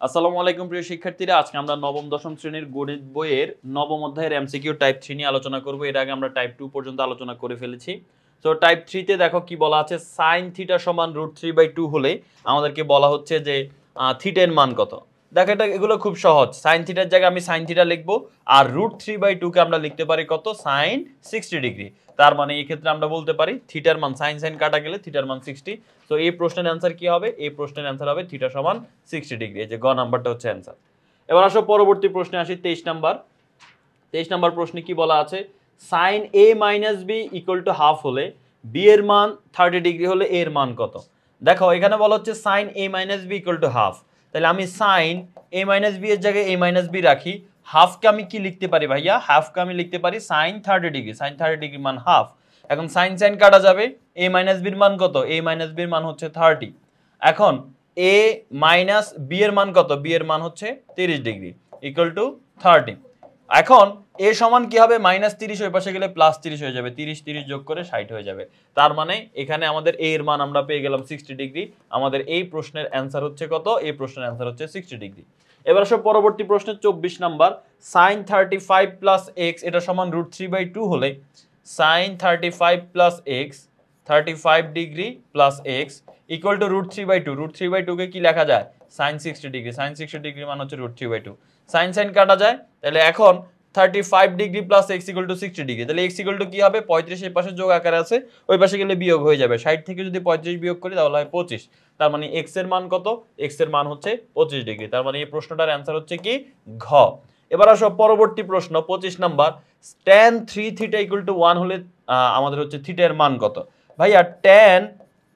আসসালামু আলাইকুম প্রিয় শিক্ষার্থীরা, আজকে আমরা নবম দশম শ্রেণীর গণিত বইয়ের নবম অধ্যায়ের এমসিকিউ টাইপ 3 নিয়ে আলোচনা করব। এর আগে আমরা টাইপ 2 পর্যন্ত আলোচনা করে ফেলেছি। তো টাইপ 3 তে দেখো কি বলা আছে, sin থিটা সমান √3/2 হলে আমাদেরকে বলা হচ্ছে যে থিটার মান কত। দেখো এগুলো খুব সহজ। sin থিটার জায়গায় আমি sin থিটা লিখব, আর √3/2 কে আমরা লিখতে পারি কত, sin 60 ডিগ্রি। তার মানে এই ক্ষেত্রে আমরা বলতে পারি থিটার মান sin sin কাটা গেলে থিটার মান 60। তো এই প্রশ্নের অ্যান্সার কি হবে? এই প্রশ্নের অ্যান্সার হবে থিটা সমান 60 ডিগ্রি। এই যে গ নাম্বারটা হচ্ছে অ্যান্সার। এবার আসো পরবর্তী প্রশ্নে আসি, 23 নাম্বার। 23 নাম্বার প্রশ্নে কি বলা আছে, sin a - b = হাফ হলে b এর মান 30 ডিগ্রি হলে a এর মান কত? দেখো এখানে বলা হচ্ছে sin a - b = হাফ। তাহলে আমি sin a - b এর জায়গায় a - b রাখি। হাফকে আমি কি লিখতে পারি ভাইয়া? হাফকে আমি লিখতে পারি sin 30 ডিগ্রি। sin 30 ডিগ্রি মান হাফ। এখন sin sin কাটা যাবে, a - b এর মান কত? a - b এর মান হচ্ছে 30। এখন a - b এর মান কত? b এর মান হচ্ছে 30 ডিগ্রি = 30। এখন a সমান কি হবে? -30 ওই পাশে গেলে +30 হয়ে যাবে, 30 30 যোগ করে 60 হয়ে যাবে। তার মানে এখানে আমাদের a এর মান আমরা পেয়ে গেলাম 60 ডিগ্রি। আমাদের এই প্রশ্নের অ্যান্সার হচ্ছে কত? এই প্রশ্নের অ্যান্সার হচ্ছে 60 ডিগ্রি। এবার আসো পরবর্তী প্রশ্নে 24 নাম্বার, sin 35 + x এটা সমান √3/2 হলে sin 35 + x 35 ডিগ্রি + x = √3/2। √3/2 কে কি লেখা যায়? sin 60 degree. sin 60 ডিগ্রি মান হচ্ছে √3/2। sin sin কাটা যায়, তাহলে এখন 35 ডিগ্রি + x = 60 ডিগ্রি। তাহলে x কি হবে? 35 এর পাশে যোগ আকারে আছে, ওই পাশে গেলে বিয়োগ হয়ে যাবে। 60 থেকে যদি 35 বিয়োগ করি তাহলে হয় 25। তার মানে x এর মান কত? x এর মান হচ্ছে 25 ডিগ্রি। তার মানে এই প্রশ্নটার অ্যান্সার হচ্ছে কি? ঘ। এবার আসো পরবর্তী প্রশ্ন 25 নাম্বার, tan 3 থিটা = 1 হলে আমাদের হচ্ছে থিটা এর মান কত? ভাইয়া tan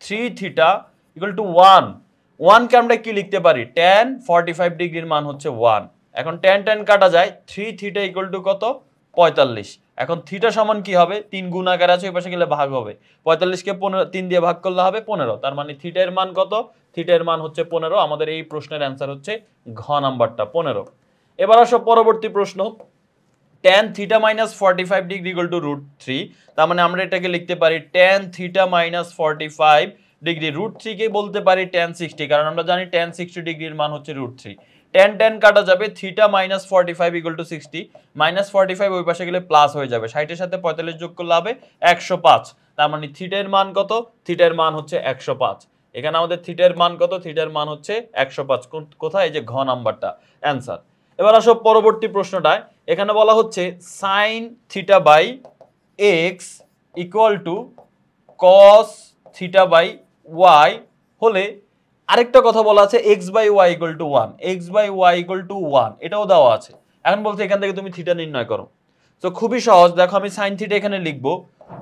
3 থিটা = 1। 1 কে আমরা কি লিখতে পারি? tan 45 ডিগ্রির মান হচ্ছে 1। এখন tan tan কাটা যায়, 3 থিটা = কত? 45। এখন থিটা সমান কি হবে? 3 গুণ আকারে আছে, ওই পাশে গেলে ভাগ হবে। 45 কে 3 দিয়ে ভাগ করলে হবে 15। তার মানে থিটা এর মান কত? থিটা এর মান হচ্ছে 15। আমাদের এই প্রশ্নের অ্যান্সার হচ্ছে ঘ নাম্বারটা 15। এবার আসো পরবর্তী প্রশ্ন, tan থিটা - 45 ডিগ্রি = √3। তার মানে আমরা এটাকে লিখতে পারি tan থিটা - 45 ডিগ্রি। √3 কে বলতে পারি tan 60, কারণ আমরা জানি tan 60 ডিগ্রির মান হচ্ছে √3। tan tan কাটা যাবে, থিটা - 45 = 60, -45 ওই পাশে গেলে প্লাস হয়ে যাবে। 60 এর সাথে 45 যোগ করলে হবে 105। তার মানে থিটার মান কত? থিটার মান হচ্ছে 105। এখানে আমাদের থিটার মান কত? থিটার মান হচ্ছে 105। কোথায়? এই যে ঘ নাম্বারটা অ্যান্সার। এবার আসো পরবর্তী প্রশ্নটায়। এখানে বলা হচ্ছে sin theta by x = cos theta by y হলে আরেকটা কথা বলা আছে x/y = 1। x/y = 1 এটাও দেওয়া আছে। এখন বলতে এখান থেকে তুমি থিটা নির্ণয় করো। তো খুবই সহজ, দেখো আমি sin থিটা এখানে লিখবো,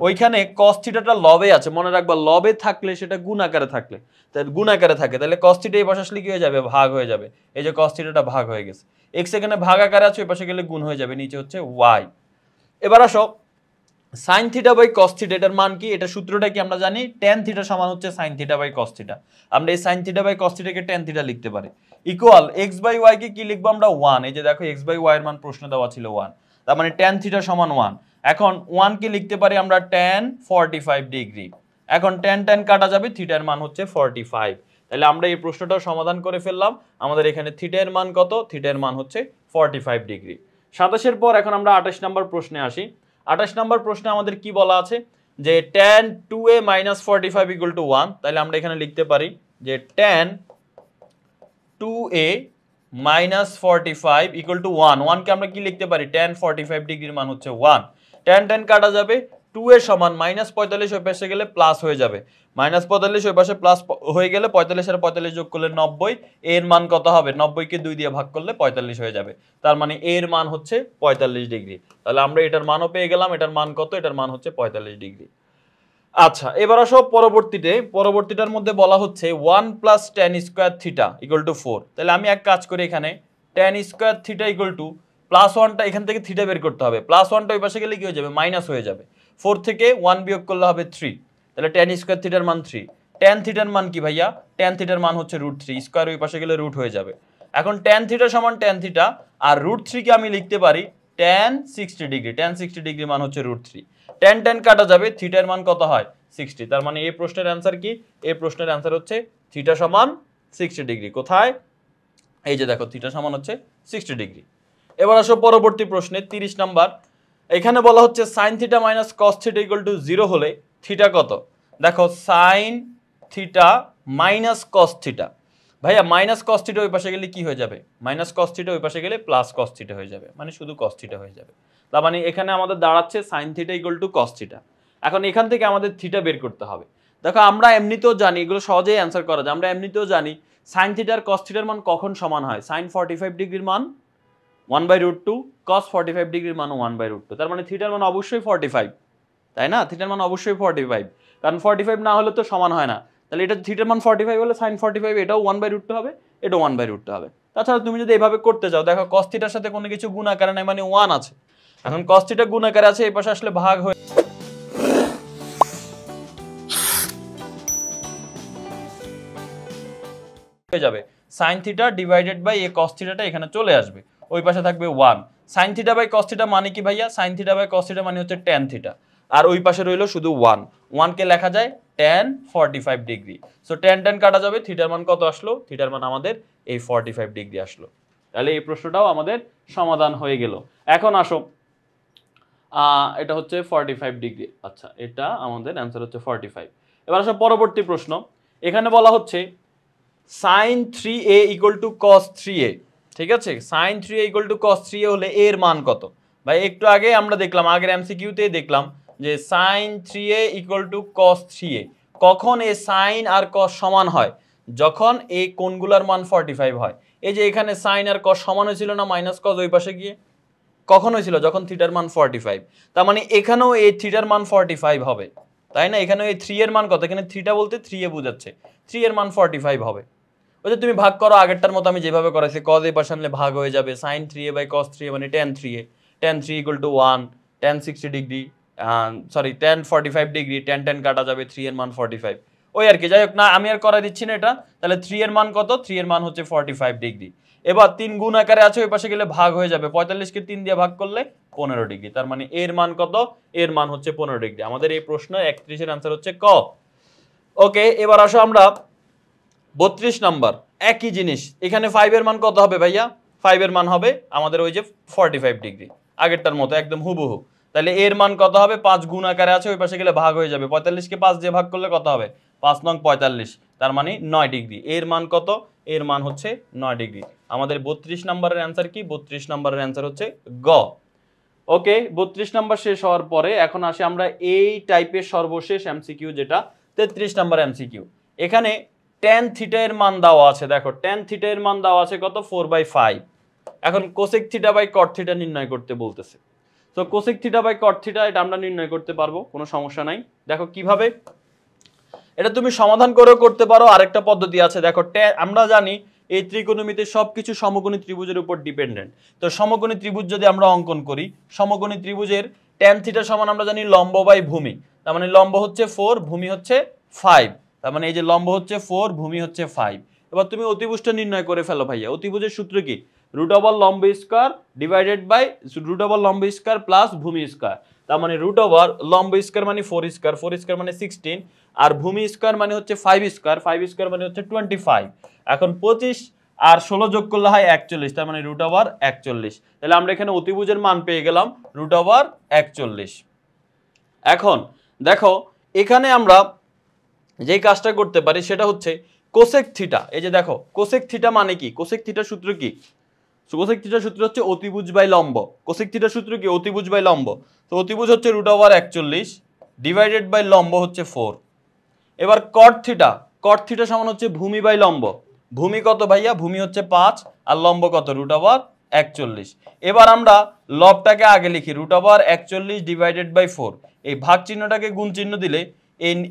ওইখানে cos থিটাটা লবে আছে, মনে রাখবা লবে থাকলে সেটা গুণ আকারে থাকলে, তাহলে গুণ আকারে থাকে, তাহলে cos থিটা এই পাশে আসলে কি হয়ে যাবে? ভাগ হয়ে যাবে। এই যে cos থিটাটা ভাগ হয়ে গেছে, x এখানে ভাগ আকারে আছে, ওই পাশে গেলে গুণ হয়ে যাবে, নিচে হচ্ছে y। এবার আসো sin theta by cos theta এটার মান কি? এটা সূত্রটা কি আমরা জানি, tan থিটা সমান হচ্ছে sin theta by cos theta. আমরা এই sin থিটা বাই cos থিটাকে tan থিটা লিখতে পারি। ইকুয়াল x/y কে কি লিখবো আমরা? 1। এই যে দেখো x/y এর মান প্রশ্ন দেওয়া ছিল 1। তার মানে tan থিটা সমান 1। এখন 1 কে লিখতে পারি আমরা tan 45 ডিগ্রি। এখন tan tan কাটা যাবে, থিটার মান হচ্ছে 45। তাহলে আমরা এই প্রশ্নটাও সমাধান করে ফেললাম। আমাদের এখানে থিটার মান কত? থিটার মান হচ্ছে 45 ডিগ্রি। 27 এর পর এখন আমরা 28 নম্বর প্রশ্নে আসি। 28 নম্বর প্রশ্নে আমাদের কি বলা আছে, যে tan 2a - 45 = 1। তাহলে আমরা এখানে লিখতে পারি যে tan 2a - 45 = 1। 1 কে আমরা কি লিখতে পারি? tan 45 ডিগ্রির মান হচ্ছে 1। tan tan কাটা যাবে, 2 এর সমান -45 ওই পাশে গেলে প্লাস হয়ে যাবে। -45 ওই পাশে প্লাস হয়ে গেলে 45 আর 45 যোগ করলে 90। এর মান কত হবে? 90 কে 2 দিয়ে ভাগ করলে 45 হয়ে যাবে। তার মানে এর মান হচ্ছে 45 ডিগ্রি। তাহলে আমরা এটার মানও পেয়ে গেলাম। এটার মান কত? এটার মান হচ্ছে 45 ডিগ্রি। আচ্ছা, এবার আসো পরবর্তীটার মধ্যে বলা হচ্ছে 1 + tan স্কয়ার থিটা = 4। তাহলে আমি এক কাজ করি, এখানে tan স্কয়ার থিটা = +1টা এখান থেকে থিটা বের করতে হবে। +1টা ওই পাশে গেলে কি হয়ে যাবে? মাইনাস হয়ে যাবে। 4 থেকে 1 বিয়োগ করলে হবে 3। তাহলে tan স্কয়ার থিটার মান 3। tan থিটার মান কি ভাইয়া? tan থিটার মান হচ্ছে √3। স্কয়ার ওই পাশে গেলে রুট হয়ে যাবে। এখন tan থিটা সমান tan থিটা, আর √3 কে আমি লিখতে পারি tan 60 ডিগ্রি। tan 60 ডিগ্রি মান হচ্ছে √3। tan tan কাটা যাবে, থিটার মান কত হয়? 60। তার মানে এই প্রশ্নের অ্যান্সার কি? এই প্রশ্নের অ্যান্সার হচ্ছে থিটা সমান 60 ডিগ্রি। কোথায়? এই যে দেখো থিটা সমান হচ্ছে 60 ডিগ্রি। এবার আসো পরবর্তী প্রশ্নে 30 নাম্বার। এখানে বলা হচ্ছে sine theta minus cos theta equal two 0 হলে থিটা কত? দেখো sine theta minus cos theta, ভাইয়া মাইনাস কস থিটা ওই পাশে গেলে কি হয়ে যাবে? মাইনাস কস থিটা ওই পাশে গেলে প্লাস কস থিটা হয়ে যাবে, মানে শুধু কস থিটা হয়ে যাবে। তার মানে এখানে আমাদের দাঁড়াচ্ছে sine theta equal to cos theta. এখন এখান থেকে আমাদের থিটা বের করতে হবে। দেখো আমরা এমনিতেও জানি, এগুলো সহজেই অ্যান্সার করা যায়, আমরা এমনিতেও জানি সাইন থিটার কস থিটার মান কখন সমান হয়? সাইন 45 ডিগ্রির মান 1/√2, কস 45 ডিগ্রির মান 1/√2। তার মানে থিটার মান অবশ্যই 45, তাই না? থিটার মান অবশ্যই 45, কারণ 45 না হলে তো সমান হয় না। তাহলে এটা থিটার মান 45 হলে সাইন 45 এটাও 1/√2 হবে, এটাও 1/√2 হবে। তাছাড়া তুমি যদি এভাবে করতে যাও, দেখো কস থিটার সাথে কোনো কিছু গুণ আকারে নাই, মানে 1 আছে। এখন কস থিটা গুণ আকারে আছে, এই পাশে আসলে ভাগ হয়ে যাবে। Sine theta divided by a cos থিটাটা এখানে চলে আসবে, ওই পাশে থাকবে 1। Sine theta by cos theta মানে কি ভাইয়া? Sine theta by cos theta মানে হচ্ছে ট্যান থিটা, আর ওই পাশে রইলো শুধু 1। 1 কে লেখা যায় tan 45 degree. So tan tan কাটা যাবে, থিটার মান কত আসলো? থিটার মান আমাদের এই 45 ডিগ্রি আসলো। তাহলে এই প্রশ্নটাও আমাদের সমাধান হয়ে গেল। এখন আসো, এটা হচ্ছে 45 ডিগ্রি। আচ্ছা, এটা আমাদের অ্যান্সার হচ্ছে 45। এবার আসো পরবর্তী প্রশ্ন। এখানে বলা হচ্ছে sign 3a equal to cos 3a, ঠিক আছে? Sign 3a equal to cos 3a হলে এর মান কত? ভাই একটু আগে আমরা দেখলাম, আগের এমসিকিউতেই দেখলাম যে sign 3a equal to cos 3a, কখন এ সাইন আর কস সমান হয়? যখন এই কোণগুলোর মান 45 হয়। এই যে এখানে সাইন আর কস সমান হয়েছিল না মাইনাস কস ওই পাশে গিয়ে? কখন হয়েছিল? যখন থিটার মান 45। তার মানে এখানেও এই থিটার মান 45 হবে, তাই না? এখানে এই 3 এর মান কত? এখানে থিটা বলতে 3a বোঝাচ্ছে, 3 এর মান 45 হবে। ওই যে তুমি ভাগ করো আগেরটার মতো আমি যেভাবে করাইছি, cos a পাশে আনলে ভাগ হয়ে যাবে, sin 3a by cos 3a মানে tan 3a, tan 3 equal to 1, tan 60 degree, sorry tan 45 degree, tan tan কাটা যাবে, 3 এর মান 45। ওই আর কি, যাই হোক না, আমি আর করাই দিচ্ছি না এটা। তাহলে 3 এর মান কত? 3 এর মান হচ্ছে 45 ডিগ্রি। এবার 3 গুণ আকারে আছে, ওই পাশে গেলে ভাগ হয়ে যাবে, 45 কে 3 দিয়ে ভাগ করলে 15 ডিগ্রি। তার মানে এর মান কত? এর মান হচ্ছে 15 ডিগ্রি। আমাদের এই প্রশ্ন 31 এর आंसर হচ্ছে ক। ওকে, এবার আসো আমরা 32 নাম্বার। একই জিনিস, এখানে 5 এর মান কত হবে ভাইয়া? 5 এর মান হবে আমাদের ওই যে 45 ডিগ্রি, আগেরটার মতো একদম হুবহু। তাহলে এর মান কত হবে? 5 গুণ আকারে আছে, ওই পাশে গেলে ভাগ হয়ে যাবে, 45 কে 5 দিয়ে ভাগ করলে কত হবে? 5 নং 45, তার মানে 9 ডিগ্রি। এর মান কত? এর মান হচ্ছে 9 ডিগ্রি। আমাদের 32 নাম্বারের অ্যান্সার কি? 32 নাম্বারের অ্যান্সার হচ্ছে গ। ওকে, 32 নাম্বার শেষ হওয়ার পরে এখন আসি আমরা এই টাইপের সর্বশেষ এমসিকিউ, যেটা 33 নাম্বার এমসিকিউ। এখানে tan থিটা এর মান দেওয়া আছে, দেখো tan থিটা এর মান দেওয়া আছে কত? 4/5। এখন cosec theta by cot theta নির্ণয় করতে বলতেছে। তো cosec theta by cot theta এটা আমরা নির্ণয় করতে পারবো, কোনো সমস্যা নাই। দেখো কিভাবে, এটা তুমি সমাধান করেও করতে পারো, আরেকটা পদ্ধতি আছে। দেখো আমরা জানি এই ত্রিকোণমিতি সবকিছু সমকোণী ত্রিভুজের উপর ডিপেন্ডেন্ট। তো সমকোণী ত্রিভুজ যদি আমরা অঙ্কন করি, সমকোণী ত্রিভুজের tan থিটা সমান আমরা জানি লম্ব বাই ভূমি। তার মানে লম্ব হচ্ছে 4, ভূমি হচ্ছে 5। তার মানে এই যে লম্ব হচ্ছে 4, ভূমি হচ্ছে 5। এবার তুমি অতিভুজটা নির্ণয় করে ফেলো ভাইয়া। অতিভুজের সূত্র কি? রুট ওভার লম্ব square divided by root over লম্ব স্কয়ার প্লাস ভূমি স্কয়ার। তার মানে রুট ওভার লম্ব স্কয়ার মানে 4 স্কয়ার, 4 স্কয়ার মানে 16, আর ভূমি স্কয়ার মানে হচ্ছে 5 স্কয়ার, 5 স্কয়ার মানে হচ্ছে 25। এখন 25 আর 16 যোগ করলে হয় 41, তার মানে রুট ওভার 41। তাহলে আমরা এখানে অতিভুজের মান পেয়ে গেলাম রুট ওভার 41। এখন দেখো এখানে আমরা যে কাজটা করতে পারি সেটা হচ্ছে কোসেক থিটা। এই যে দেখো কোসেক থিটা মানে কি? কোসেক থিটার সূত্র কি? কোসেক থিটার সূত্র হচ্ছে অতিভুজ বাই লম্ব। কোসেক থিটার সূত্র কি? অতিভুজ বাই লম্ব। তো অতিভুজ হচ্ছে রুট ওভার 41 ডিভাইডেড বাই লম্ব হচ্ছে 4। এবার কট থিটা, কট থিটা সমান হচ্ছে ভূমি বাই লম্ব। ভূমি কত ভাইয়া? ভূমি হচ্ছে 5, আর লম্ব কত? Root over 41। এবার আমরা লবটাকে আগে লিখি, রুট ওভার 41 ডিভাইডেড বাই 4। এই ভাগ চিহ্নটাকে গুণ চিহ্ন দিলে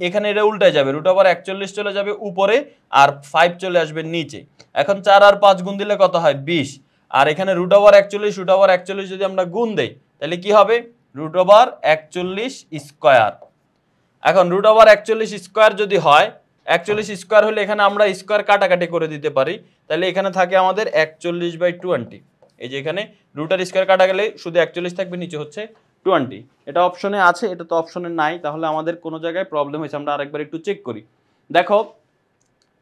এখানে এটা উল্টায় যাবে, রুট ওভার 41 চলে যাবে উপরে আর 5 চলে আসবে নিচে। এখন 4 আর 5 গুণ দিলে কত হয়? 20। আর এখানে রুট ওভার 41 যদি আমরা গুণ দেই তাহলে কি হবে? Root over 41 square. এখন রুট ওভার 41 স্কয়ার যদি হয়, 41 স্কয়ার হলে এখানে আমরা স্কয়ার কাটাকাটি করে দিতে পারি। তাহলে এখানে থাকে আমাদের 41/20। এই যে এখানে রুটের স্কয়ার কাটা গেলে শুধু 41 থাকবে, নিচে হচ্ছে 20। এটা অপশনে আছে, এটা তো অপশনে নাই, তাহলে আমাদের কোনো জায়গায় প্রবলেম হয়েছে। আমরা আরেকবার একটু চেক করি। দেখো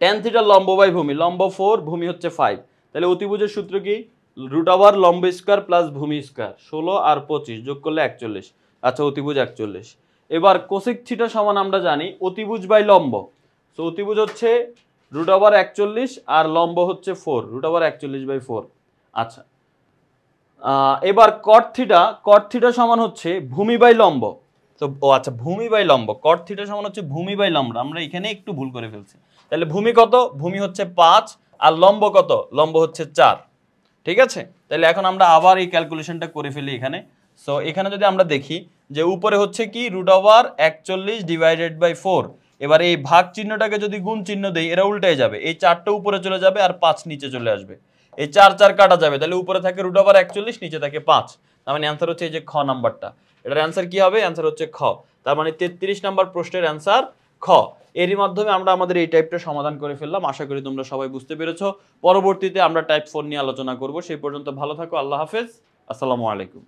tan থিটা লম্ব বাই ভূমি, লম্ব 4, ভূমি হচ্ছে 5। তাহলে অতিভুজের সূত্র কি? রুট ওভার লম্ব স্কয়ার প্লাস ভূমি স্কয়ার, 16 আর 25 যোগ করলে 41। আচ্ছা, অতিভুজ 41। এবার কোসেক থিটা সমান আমরা জানি অতিভুজ বাই লম্ব। সো অতিভুজ হচ্ছে রুট ওভার 41 আর লম্ব হচ্ছে 4, রুট ওভার 41/4। আচ্ছা, এবার কট থিটা সমান হচ্ছে ভূমি বাই লম্ব। তো আচ্ছা, ভূমি বাই লম্ব, কট থিটা সমান হচ্ছে ভূমি বাই লম্ব। আমরা এখানে একটু ভুল করে ফেলছি। তাহলে ভূমি কত? ভূমি হচ্ছে 5 আর লম্ব কত? লম্ব হচ্ছে 4। ঠিক আছে, তাহলে এখন আমরা আবার এই ক্যালকুলেশনটা করে ফেলি এখানে। সো এখানে যদি আমরা দেখি যে উপরে হচ্ছে কি রুট ওভার 41/4। এবার এই ভাগ চিহ্নটাকে যদি গুণ চিহ্ন দেই, এরা উল্টে যাবে, এই 4টা উপরে চলে যাবে আর 5 নিচে চলে আসবে। এই 4 4 কাটা যাবে, তাহলে উপরে থাকে রুট ওভার 41, নিচে থাকে 5। তার মানে অ্যান্সার হচ্ছে এই যে খ নাম্বারটা। এটার অ্যান্সার কি হবে? অ্যান্সার হচ্ছে খ। তার মানে 33 নাম্বার প্রশ্নের অ্যান্সার খ। এরই মাধ্যমে আমরা আমাদের এই টাইপটা সমাধান করে ফেললাম। আশা করি তোমরা সবাই বুঝতে পেরেছো। পরবর্তীতে আমরা টাইপ 4 নিয়ে আলোচনা করব। সেই পর্যন্ত ভালো থাকো। আল্লাহ হাফেজ। আসসালামু আলাইকুম।